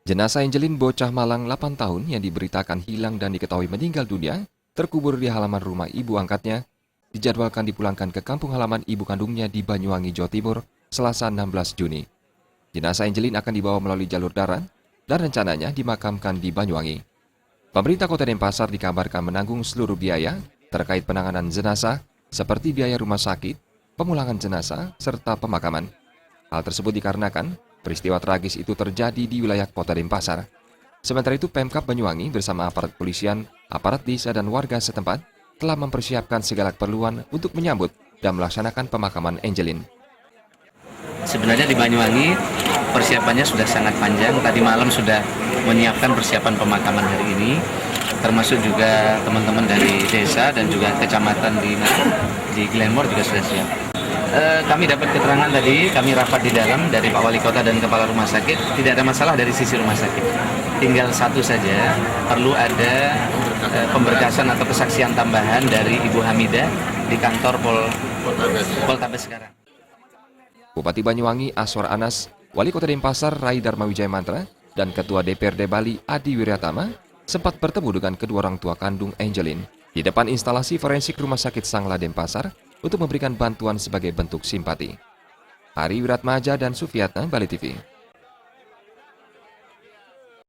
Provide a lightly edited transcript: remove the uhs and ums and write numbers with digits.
Jenazah Angelin, bocah Malang 8 tahun yang diberitakan hilang dan diketahui meninggal dunia, terkubur di halaman rumah ibu angkatnya, dijadwalkan dipulangkan ke kampung halaman ibu kandungnya di Banyuwangi, Jawa Timur, Selasa 16 Juni. Jenazah Angelin akan dibawa melalui jalur darat dan rencananya dimakamkan di Banyuwangi. Pemerintah Kota Denpasar dikabarkan menanggung seluruh biaya terkait penanganan jenazah seperti biaya rumah sakit, pemulangan jenazah, serta pemakaman. Hal tersebut dikarenakan peristiwa tragis itu terjadi di wilayah Kota Denpasar. Sementara itu, Pemkab Banyuwangi bersama aparat kepolisian, aparat desa dan warga setempat telah mempersiapkan segala keperluan untuk menyambut dan melaksanakan pemakaman Angelin. Sebenarnya di Banyuwangi persiapannya sudah sangat panjang. Tadi malam sudah menyiapkan persiapan pemakaman hari ini, termasuk juga teman-teman dari desa dan juga kecamatan di Glenmore juga sudah siap. Kami dapat keterangan tadi, kami rapat di dalam dari Pak Wali Kota dan Kepala Rumah Sakit, tidak ada masalah dari sisi rumah sakit. Tinggal satu saja, perlu ada pemberkasan atau kesaksian tambahan dari Ibu Hamidah di kantor Poltabes sekarang. Bupati Banyuwangi Aswar Anas, Wali Kota Denpasar Rai Dharma Wijaya Mantra, dan Ketua DPRD Bali Adi Wiryatama sempat bertemu dengan kedua orang tua kandung Angelin di depan instalasi forensik Rumah Sakit Sangla Denpasar untuk memberikan bantuan sebagai bentuk simpati. Hari Wiratmaja dan Sufiyatna, Bali TV.